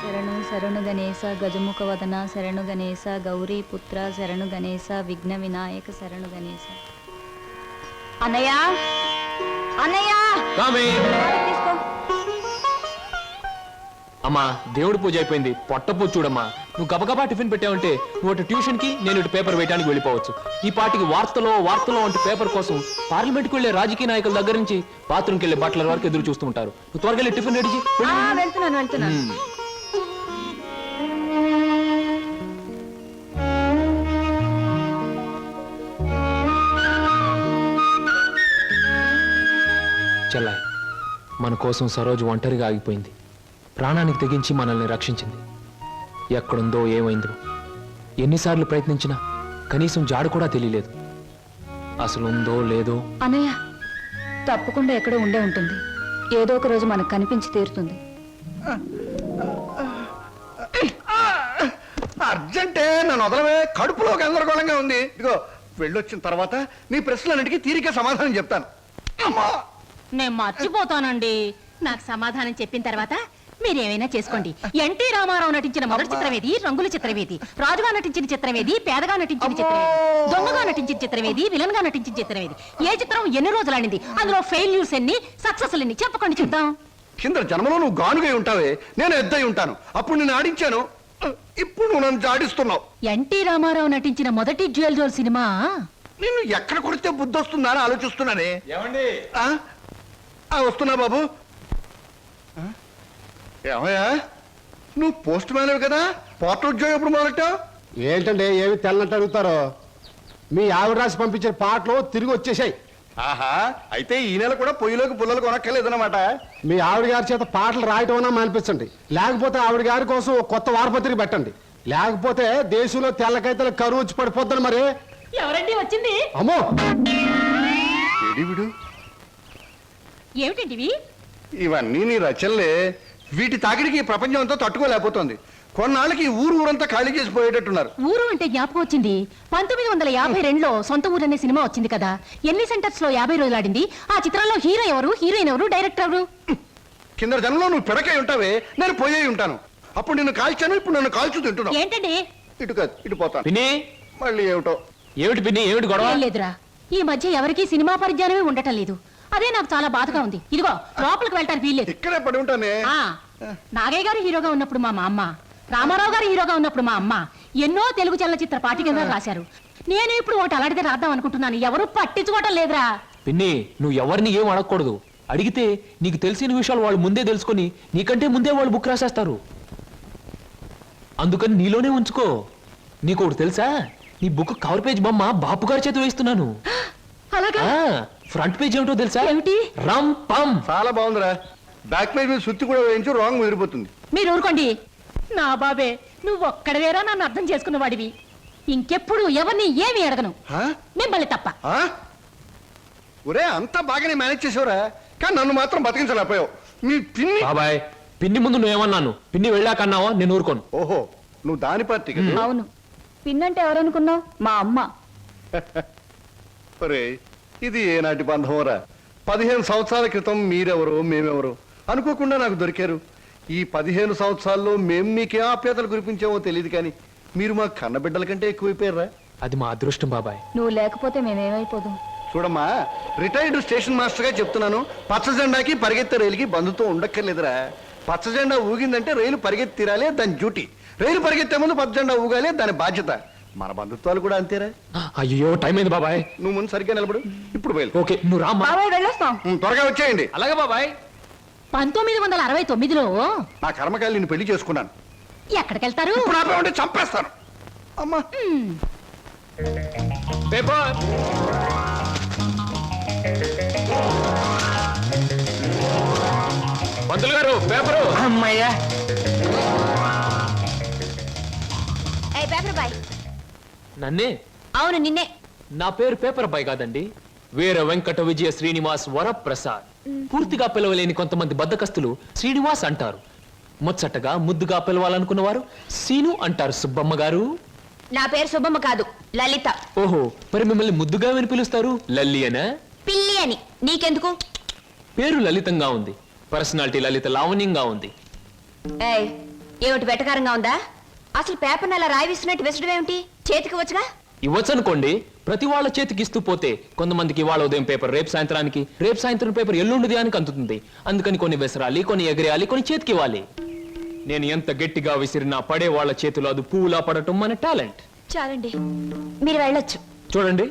శరణు శరణు గణేశ గజముఖ వదన శరణు గణేశ గౌరీ పుత్ర శరణు గణేశ విఘ్న వినాయక శరణు గణేశ. అన్నయ్య అన్నయ్య తీసుకో. అమ్మా దేవుడి పూజ అయిపోయింది, పొట్ట పూజ చూడమ్మా. నువ్వు గబగబా టిఫిన్ పెట్టావంటే నువ్వు అటు ట్యూషన్ కి, నేను ఇటు పేపర్ వేయడానికి వెళ్ళిపోవచ్చు. ఈ పాటికి వార్తలో అంటే పేపర్ కోసం పార్లమెంట్కి వెళ్లే రాజకీయ నాయకుల దగ్గర నుంచి బాత్రూమ్కి వెళ్లే బట్టల వరకు ఎదురు చూస్తూ ఉంటారు. నువ్వు త్వరగా వెళ్ళి టిఫిన్ రెడీ చేయి. వెళ్తున్నాను. చెల్లాయి, మన కోసం సరోజు ఒంటరిగా ఆగిపోయింది. ప్రాణానికి తెగించి మనల్ని రక్షించింది. ఎక్కడుందో ఏమైందో ఎన్నిసార్లు ప్రయత్నించినా కనీసం జాడు కూడా తెలియలేదు. అసలు ఉందో లేదో. అన్నయ్య తప్పకుండా ఎక్కడో ఉండే ఉంటుంది. ఏదో ఒక రోజు మనకు కనిపించి తీరుతుంది. అర్జెంటే నన్ను వదలవే, కడుపులో గందరగోళంగా ఉంది. ఇదిగో వెళ్ళొచ్చిన తర్వాత నీ ప్రశ్నలన్నిటికీ తీరిక సమాధానం చెప్తాను. అమ్మా నేను మర్చిపోతానండి. నాకు సమాధానం చెప్పిన తర్వాత మీరేమైనా చేసుకోండి. ఎన్టీ రామారావు నటించిన మొదటి చిత్రమేది, రంగుల చిత్రమేది, రాజుగా నటించిన చిత్రమేది, పేదగా నటించిన చిత్రమేది, దొంగగా నటించిన చిత్రమేది, విలన్ గా నటించిన చిత్రమేది, ఏ చిత్రం ఎన్ని రోజులు ఆడింది, అందులో ఫెయిల్యూర్స్ ఎన్ని, సక్సెస్ ఎన్ని చెప్పకండి చూద్దాం. కింద జన్మలో నువ్వు గానుగై ఉంటావే, నేను ఎద్దై ఉంటాను. అప్పుడు నేను ఆడించాను, ఇప్పుడు నువ్వు నన్ను జాడిస్తున్నావు. ఎన్టీ రామారావు నటించిన మొదటి జ్యువెల్ జోల్ సినిమా నిన్ను ఎక్కడ కొడితే బుద్ధి వస్తుందా అని ఆలోచిస్తున్నానే. వస్తున్నా బాబు. ఏమయ్యా, నువ్వు పోస్ట్ మ్యాన్ కదా, పోర్టల్ ఉద్యోగం ఎప్పుడు మొదలెట్టావు? ఏంటంటే ఏమి తెల్లంటే అడుగుతారో. మీ ఆవిడ రాసి పంపించిన పాటలు తిరిగి వచ్చేసాయి. ఆహా, అయితే ఈ నెల కూడా పొయ్యిలోకి పుల్లలు కొనక్కర్లేదన్నమాట. మీ ఆవిడ గారి చేత పాటలు రాయటం అన్నా మానిపించండి, లేకపోతే ఆవిడ గారి కోసం కొత్త వారపత్రిక పెట్టండి. లేకపోతే దేశంలో తెల్లకైతే కరువు వచ్చి పడిపోద్దని. మరి ఎవరండి వచ్చింది? అమ్మో ఏమిటండి ఇవన్నీ నీ రచనలే. వీటి తాకిడికి ప్రపంచం అంతా తట్టుకోలేకపోతుంది. కొన్నాళ్ళకి ఊరంతా ఖాళీ చేసి పోయేటట్టున్నారు. ఊరు అంటే జ్ఞాపకం వచ్చింది. 1952లో సొంత ఊరు అనే సినిమా వచ్చింది కదా. ఎన్ని సెంటర్స్ లో 50 రోజులు ఆడింది. ఆ చిత్రంలో హీరో ఎవరు, హీరోయిన్ ఎవరు, డైరెక్టర్ ఎవరు? కింద జనంలో నువ్వు పిడకై ఉంటావే, నేను పోయే ఉంటాను. అప్పుడు నిన్ను కాల్చాను, ఇప్పుడు నన్ను కాల్చు తింటున్నావు. ఏంటండి? ఇటు కాదు, ఇటు పోతాను. పిన్ని, మళ్ళీ ఏమిటో. ఏమిటి పిన్ని, ఏమిటి గొడవ? లేదురా, ఈ మధ్య ఎవరికి సినిమా పరిజ్ఞానమే ఉండటం లేదు. అదే నాకు చాలా బాధగా ఉంది. ఇదిగో లోపలికి వెళ్ళటానికి వీల్లేదు. ఇక్కడే పడి ఉంటానే. నాగయ్య గారు హీరోగా ఉన్నప్పుడు మా అమ్మ, రామారావు గారు హీరోగా ఉన్నప్పుడు మా అమ్మ ఎన్నో తెలుగు చలనచిత్ర పాఠ్యగ్రంథాలు రాశారు. నేను ఇప్పుడు ఒకటి అలాంటిదే రాద్దాం అనుకుంటున్నాను. ఎవరు పట్టించుకోవటం లేదురా. పిన్ని, నువ్వు ఎవరిని ఏం అడగకూడదు. అడిగితే నీకు తెలిసిన విషయాలు వాళ్ళు ముందే తెలుసుకొని నీకంటే ముందే వాళ్ళు బుక్ రాసేస్తారు. అందుకని నీలోనే ఉంచుకో. నీకు ఒకటి తెలుసా, నీ బుక్ కవర్ పేజ్ బొమ్మ బాపు గారి చేత వేస్తున్నాను. ఫ్రంట్ పేజ్ ఏమిటో తెలుసా? ఏమిటి? రమ్ పమ్. చాలా బాగుందిరా. బ్యాక్ పేజ్ మీద సుత్తి కూడా వేయించు, రాంగ్ ముదిరిపోతుంది. మీరు ఊరుకోండి. నా బాబే, నువ్వు ఒక్కడవేరా నన్ను అర్థం చేసుకున్న వాడివి. ఇంకెప్పుడు ఎవరిని ఏమి అడగను, మిమ్మల్ని తప్ప. ఒరే, అంతా బాగానే మేనేజ్ చేసావురా, కానీ నన్ను మాత్రం బతికించలేకపోయావు. మీ పిన్ని. బాబాయ్, పిన్ని ముందు నువ్వేమన్నాను, పిన్ని వెళ్ళాకన్నావా? నేను ఊరుకోను. ఓహో, నువ్వు దాని పార్టీ కదా. అవును, పిన్నంటే ఎవరనుకున్నావు? మా అమ్మ. ఒరే, ఇది ఏనాటి బంధంరా. 15 సంవత్సరాల క్రితం మీరెవరో మేమెవరో అనుకోకుండా నాకు దొరికారు. ఈ 15 సంవత్సరాల్లో మేము మీకే ఆప్యాతలు కురిపించామో తెలియదు, కానీ మీరు మా కన్నబిడ్డల కంటే ఎక్కువైపోయారా. అది మా అదృష్టం బాబాయ్. నువ్వు లేకపోతే మేమేమైపోదు. చూడమ్మా, రిటైర్డ్ స్టేషన్ మాస్టర్ గా చెప్తున్నాను, పచ్చ జెండాకి పరిగెత్తే రైలుకి బంధుతో ఉండక్కర్లేదురా. పచ్చ జెండా ఊగిందంటే రైలు పరిగెత్తి తీరాలే, దాని డ్యూటీ. రైలు పరిగెత్తే ముందు పచ్చ జెండా ఊగాలే, దాని బాధ్యత. మన బంధుత్వాలు కూడా అంతేరా. అయ్యో, టైం అయింది బాబాయ్. నువ్వు ముందు సరిగ్గా నిలబడు, ఇప్పుడు బయలు. ఓకే, నువ్వు రామ్మా. బాబాయ్ వెళ్ళొస్తాం. త్వరగా వచ్చేయండి. అలాగే బాబాయ్. 1969లో నా కర్మకాయలు నిన్ను పెళ్లి చేసుకున్నాను. ఎక్కడికెళ్తారు? ఇప్పుడు ఆపే ఉంటే చంపేస్తాను. అమ్మా, పేపర్. పంతులు గారు, పేపరు. అమ్మయ్యా. నన్నే? అవును, నిన్నే. నా పేరు పేపర్ బాయ్ కాదండి, వీర వెంకట విజయ శ్రీనివాస్ వరప్రసాద్. పూర్తిగా పిలవలేని కొంతమంది బద్దకస్తులు శ్రీనివాస్ అంటారు. ముచ్చటగా ముద్దుగా పిలవాలనుకున్నవారు సీను అంటారు. సుబ్బమ్మ గారు. నా పేరు సుబ్బమ్మ కాదు, లలిత. ఓహో, మరి మిమ్మల్ని ముద్దుగా విని పిలుస్తారు లల్లి అనా? పిల్లి అని. నీకెందుకు? పేరు లలితంగా ఉంది, పర్సనాలిటీ లలిత లావణ్యంగా ఉంది. ఏమిటి వెటకారంగా ఉందా? అసలు పేపర్ని అలా రాయిస్తున్నట్టు విసడం ఏమిటి? చేతికి వచ్చుగా. ఇవ్వచ్చు అనుకోండి, ప్రతి వాళ్ళ చేతికి ఇస్తూ పోతే కొంతమందికి ఇవాళ ఉదయం పేపర్ రేపు సాయంత్రానికి, రేపు సాయంత్రం పేపర్ ఎల్లుండి దానికి అందుతుంది. అందుకని కొన్ని విసరాలి, కొన్ని ఎగరేయాలి, కొన్ని చేతికి ఇవ్వాలి. నేను ఎంత గట్టిగా విసిరినా పడే వాళ్ళ చేతిలో అది పువ్వులా పడటం మన టాలెంట్. చాలండి, మీరు వెళ్ళొచ్చు. చూడండి,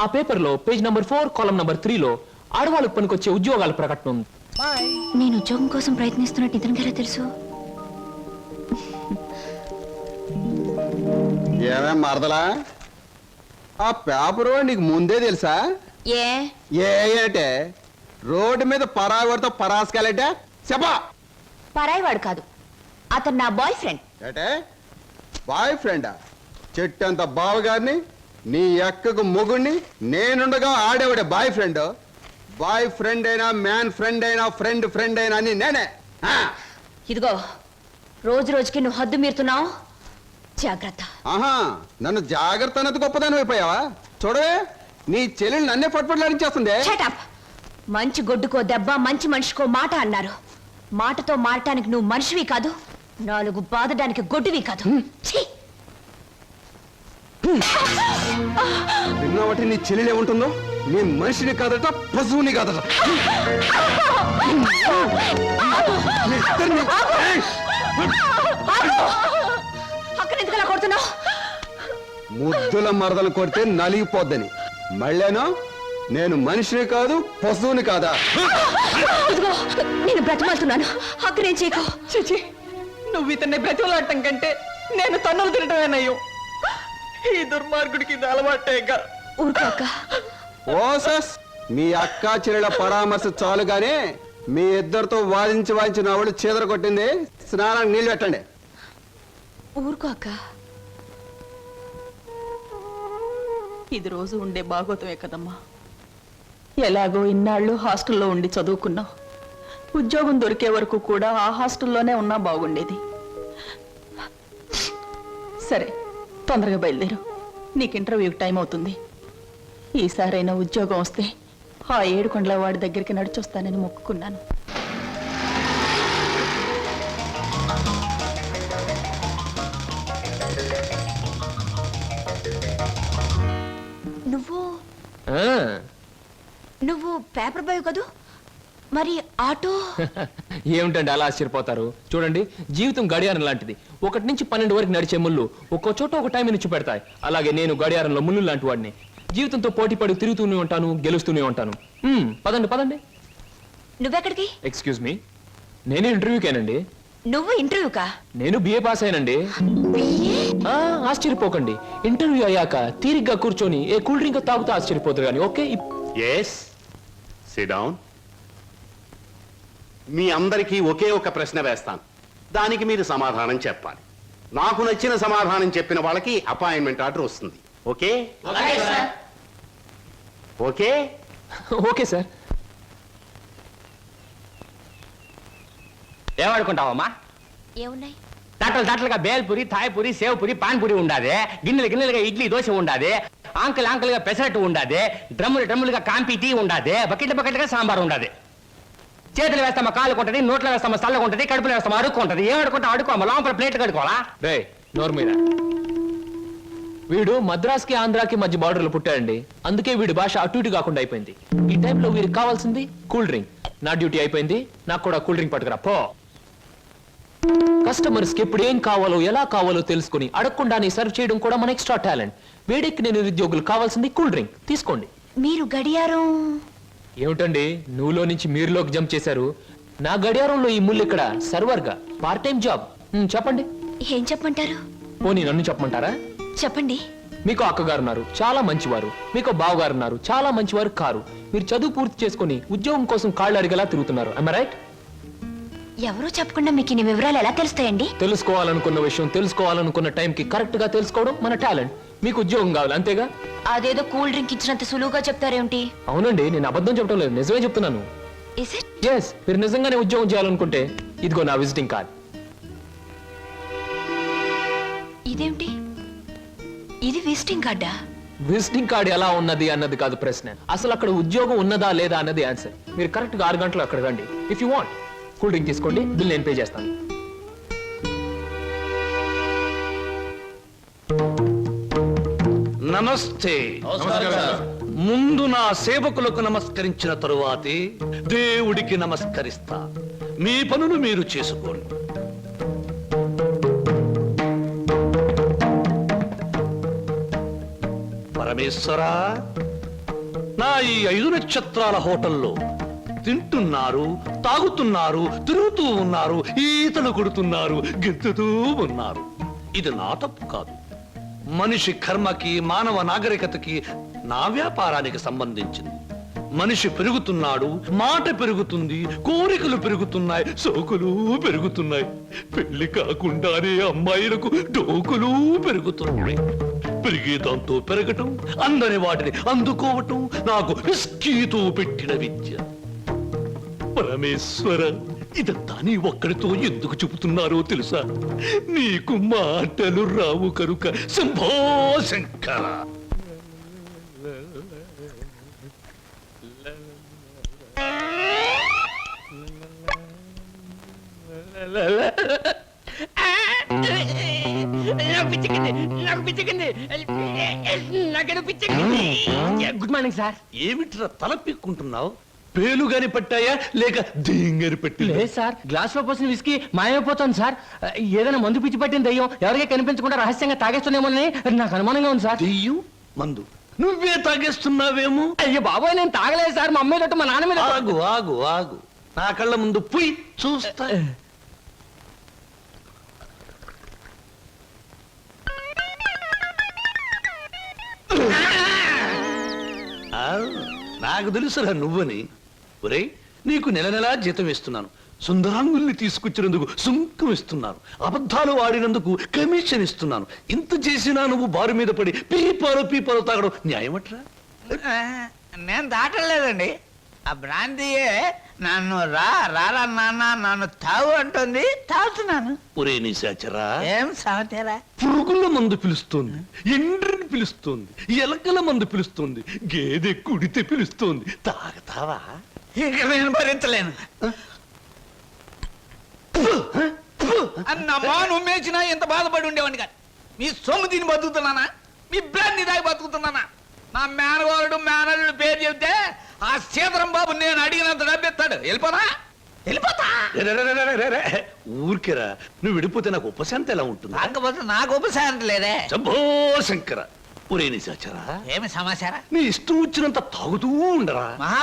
ఆ పేపర్లో పేజ్ నంబర్ 4 కాలం నంబర్ 3లో ఆడవాళ్ళకు పనికొచ్చే ఉద్యోగాల ప్రకటన ఉంది. నేను ఉద్యోగం కోసం ప్రయత్నిస్తున్నట్టు ఇతనికి ఎలా తెలుసు? ఏమే మరదలా, ఆ పేపరు నీకు ముందే తెలుసా? ఏ ఏంటే రోడ్డు మీద పరాగడితో పరాసుకెళ్ళటే చెప్పా. పరాయివాడు కాదు, అతను నా బాయ్ ఫ్రెండ్. ఏటే బాయ్ ఫ్రెండా? చెట్టంత బావగారిని, నీ ఎక్కకు మొగుణ్ణి, నేనుండగా ఆడేవాడే బాయ్ ఫ్రెండ్. బాయ్ ఫ్రెండ్ అయినా, మ్యాన్ ఫ్రెండ్ అయినా, ఫ్రెండ్ ఫ్రెండ్ అయినా అని నేనే. ఇదిగో, రోజు రోజుకి నువ్వు హద్దు మీరుతున్నావు, జాగ్రత్త. ఆహా, నన్ను జాగ్రత్త అన్నది గొప్పదాని అయిపోయావా? చూడవే, నీ చెల్లెలు నన్నే పట్టుపట్లాడించేస్తుంది. Shut up. మంచి గొడ్డుకో దెబ్బ, మంచి మనిషికో మాట అన్నారు. మాటతో మారటానికి నువ్వు మనిషివి కాదు, 4 బాదడానికి గొడ్డువి కాదు. ఛీ! విన్నావటి నీ చెల్లెలు ఏముంటుందో? నీ మనిషిని కాదట, పశువుని కాదట. మీ ఇద్దరిని- ఏయ్! అక్కడ ఎందుకు అలా కొడుతున్నావు? ముద్దుల మరదలు కొడితే నలిగిపోద్దని. మళ్ళేనో నేను మనిషిని కాదు, పశువుని కాదా? ఇదిగో, నేను బ్రతిమాలుతున్నాను, అక్కడ ఏం చేయకు. చిచి, నువ్వు ఇతన్ని బ్రతిమలాడటం కంటే నేను తన్నులు తినటమేనయ్యో. ఈ దుర్మార్గుడికి ఇది అలవాటేగా. ఊరుకో అక్క. ఓసస్, మీ అక్కా చెల్లెల పరామర్శ చాలుగానే మీ ఇద్దరితో వాదించి నా వాళ్ళు చీదర కొట్టింది. స్నానానికి నీళ్ళు పెట్టండి. ఊరుకో అక్క. ఇది రోజు ఉండే బాగోతమే కదమ్మా. ఎలాగో ఇన్నాళ్ళు హాస్టల్లో ఉండి చదువుకున్నావు. ఉద్యోగం దొరికే వరకు కూడా ఆ హాస్టల్లోనే ఉన్నా బాగుండేది. సరే, తొందరగా బయలుదేరు. నీకు ఇంటర్వ్యూకి టైం అవుతుంది. ఈసారైనా ఉద్యోగం వస్తే ఆ 7 కొండల వాడి దగ్గరికి నడిచొస్తానని మొక్కుకున్నాను. ఆ, నువ్వు పేపర్ బాయ్ కదూ, మరి ఆటో? ఏమిటండి అలా ఆశ్చర్యపోతారు? చూడండి, జీవితం గడియారం లాంటిది. 1 నుంచి 12 వరకు నడిచే ముళ్ళు ఒక్కో చోట ఒక టైం నుంచి పెడతాయి. అలాగే నేను గడియారంలో ముళ్ళు లాంటి వాడిని. జీవితంతో పోటీ పడి తిరుగుతూనే ఉంటాను, గెలుస్తూనే ఉంటాను. పదండి పదండి. నువ్వెక్కడికి? ఎక్స్క్యూజ్ మీ, నేను ఇంటర్వ్యూకేనండి. నువ్వు ఇంటర్వ్యూకా? నేను బిఏ పాస్ అయినండి. ఆశ్చర్యపోకండి, ఇంటర్వ్యూ అయ్యాక తీరిగ్గా కూర్చొని ఏ కూల్ డ్రింక్ తాగుతూ ఆశ్చర్యపోతారు కానీ. Okay, yes, sit down. మీ అందరికీ ఒకే ఒక ప్రశ్న వేస్తాను, దానికి మీరు సమాధానం చెప్పాలి. నాకు నచ్చిన సమాధానం చెప్పిన వాళ్ళకి అపాయింట్మెంట్ ఆర్డర్ వస్తుంది. ఓకే? Okay okay sir. ఏమనుకుంటావమ్మా? ఏమున్నాయి? తట్టలుగా బేల్పూరి, థాయ్పూరి, సేవ్పూరి, పాన్పూరి ఉండాది. గిన్నెలుగా ఇడ్లీ దోశ ఉండాది. ఆంకలుగా పెసరట్టు ఉండాది. డ్రమ్ములుగా కాంపి టీ ఉండాది. బకెట్లుగా సాంబార్ ఉండాది. చేతులు వేస్తామా కాలు కొంటది, నోట్లో వేస్తామా చల్లగా ఉంటది, కడుపులో వేస్తామా అడుక్కుంటది. ఏమడుకుంటా అడుకోమా, లోపల ప్లేట్ కడుకోవాలా? రే నోరు మీద. వీడు మద్రాస్కి ఆంధ్రాకి మధ్య బార్డర్లో పుట్టాడండి. అందుకే వీడి భాష అటు ఇటు కాకుండా అయిపోయింది. ఈ టైంలో వీరికి కావాల్సింది కూల్ డ్రింక్. నా డ్యూటీ అయిపోయింది, నాకు కూడా కూల్ డ్రింక్ పట్టుకురా పో. కస్టమర్స్ కి ఎప్పుడు ఏం కావాలో ఎలా కావాలో తెలుసుకుని అడగకుండానే సర్వ్ చేయడం కూడా మన ఎక్స్ట్రా టాలెంట్. వేడెక్కి నేను నిరుద్యోగులు కావాల్సింది కూల్ డ్రింక్. తీసుకోండి. మీరు గడియారం? ఏమిటండి నువ్వులో నుంచి మీరులోకి జంప్ చేశారు? నా గడియారంలో ఈ ముళ్ళు ఇక్కడ సర్వర్ గా పార్ట్ టైం జాబ్. చెప్పండి. ఏం చెప్పమంటారు? పోనీ నన్ను చెప్పమంటారా? చెప్పండి. మీకు అక్కగారు ఉన్నారు, చాలా మంచివారు. మీకు బావగారు ఉన్నారు, చాలా మంచివారు కారు. మీరు చదువు పూర్తి చేసుకుని ఉద్యోగం కోసం కాళ్ళు అడిగేలా తిరుగుతున్నారు. am I right? ఎవరో చెప్పకుండా మీకు ఇన్ని వివరాలు ఎలా తెలుస్తాయండి? తెలుసుకోవాలనుకున్న విషయం తెలుసుకోవాలనుకున్న టైంకి కరెక్ట్ గా తెలుసుకోవడం మన టాలెంట్. మీకు ఉద్యోగం కావాలి అంతేగా? అదేదో కూల్ డ్రింక్ ఇచ్చినంత సులువుగా చెప్తారేమిటి? అవునండి, నేను అబద్ధం చెప్పడం లేదు, నిజమే చెప్తున్నాను. Is it? ఎస్, మీరు నిజంగానే ఉద్యోగం చేయాలనుకుంటే ఇదిగో నా విజిటింగ్ కార్డ్. ఇదేమిటి? ఇది విజిటింగ్ కార్డా? విజిటింగ్ కార్డ్ ఎలా ఉన్నది అన్నది కాదు ప్రశ్న, అసలు అక్కడ ఉద్యోగం ఉన్నదా లేదా అన్నది ఆన్సర్. మీరు కరెక్ట్ గా 6 గంటలు అక్కడ రండి. If you want cool drink తీసుకోండి, బిల్ నేను పే చేస్తాను. నమస్తే. ముందు నా సేవకులకు నమస్కరించిన తరువాతే దేవుడికి నమస్కరిస్తా. మీ పనులు మీరు చేసుకోండి. పరమేశ్వరా, నా ఈ 5 నక్షత్రాల హోటల్లో తింటున్నారు, తాగుతున్నారు, తిరుగుతూ ఉన్నారు, ఈతలు కొడుతున్నారు, గెంతుతూ ఉన్నారు. ఇది నా తప్పు కాదు. మనిషి కర్మకి, మానవ నాగరికతకి, నా వ్యాపారానికి సంబంధించింది. మనిషి పెరుగుతున్నాడు, మాట పెరుగుతుంది, కోరికలు పెరుగుతున్నాయి, సోకులు పెరుగుతున్నాయి. పెళ్లి కాకుండానే అమ్మాయిలకు డోకులు పెరుగుతున్నాయి. పెరిగే దాంతో పెరగటం, అందని వాటిని అందుకోవటం నాకు రిస్కీతో పెట్టిన విద్య. పరమేశ్వర, ఇదంతా నీ ఒక్కడితో ఎందుకు చెబుతున్నారో తెలుసా? నీకు మాటలు రావు కనుక. Shambho Shankara. Good morning sir. ఏమిట్రా తల పిక్కుంటున్నావు? పేలుగాని పట్టాయా లేక దేంగని పట్టి? లేదు సార్, గ్లాస్ లో పోసిన విస్కీ మాయమైపోతాను సార్. ఏదైనా మందు పిచ్చి పట్టిన దయ్యం ఎవరికీ కనిపించకుండా రహస్యంగా తాగేస్తున్నామోనని నాకు అనుమానంగా ఉంది సార్. దెయ్యం మందు నువ్వే తాగేస్తున్నావేమో? అయ్యో బాబాయ్, నేను తాగలేదు సార్. మా అమ్మాయి తోటి మా నాన్న మీద. ఆగు ఆగు ఆగు, నా కళ్ళ ముందు పుయ్ చూస్తా. ఆ, నాకు తెలుసురా నువ్వని. ఒరేయ్, నీకు నెల నెలా జీతం ఇస్తున్నాను. సుందరాంగుల్ని తీసుకొచ్చినందుకు సుంకం ఇస్తున్నాను. అబద్ధాలు ఆడినందుకు కమిషన్ ఇస్తున్నాను. ఇంత చేసినా నువ్వు బారు మీద పడి పీపాలు తాగడం న్యాయమట్రా? నేను దాటలేదండి. ఆ బ్రాంతియే నన్ను రారా నాన్న నన్ను తాగు అంటుంది, తాగుతున్నాను. ఒరే నిశాచరా, ఏం సమాచారా? పురుగుల మందు పిలుస్తోంది, ఎండ్రిని పిలుస్తోంది, ఎలకల మందు పిలుస్తోంది, గేదె కుడితే పిలుస్తోంది. తాగతావా? ఇక నేను భరించలేను. అన్నమ్మా, నువ్వు మేచినా ఎంత బాధపడి ఉండేవాడిని కాదు. మీ సొమ్ము తిని బతుకుతున్నానా? మీ బ్రాంతి దాగి బతుకుతున్నానా? నా మేనగోరుడు మేనల్లుడు పేరు చెబితే ఆ సీతరం బాబు నేను అడిగినంత డబ్బిస్తాడు. వెళ్ళిపోతా. ఊరికేరా, నువ్వు విడిపోతే నాకు ఉపశాంతి ఎలా ఉంటుంది? కాకపోతే నాకు ఉపశాంతి లేదే. శంభో శంకర. ఒరే నిశాచరా, ఏమి సమాచారం? నీ ఇష్టం వచ్చినంత తాగుతూ ఉండరా. మహా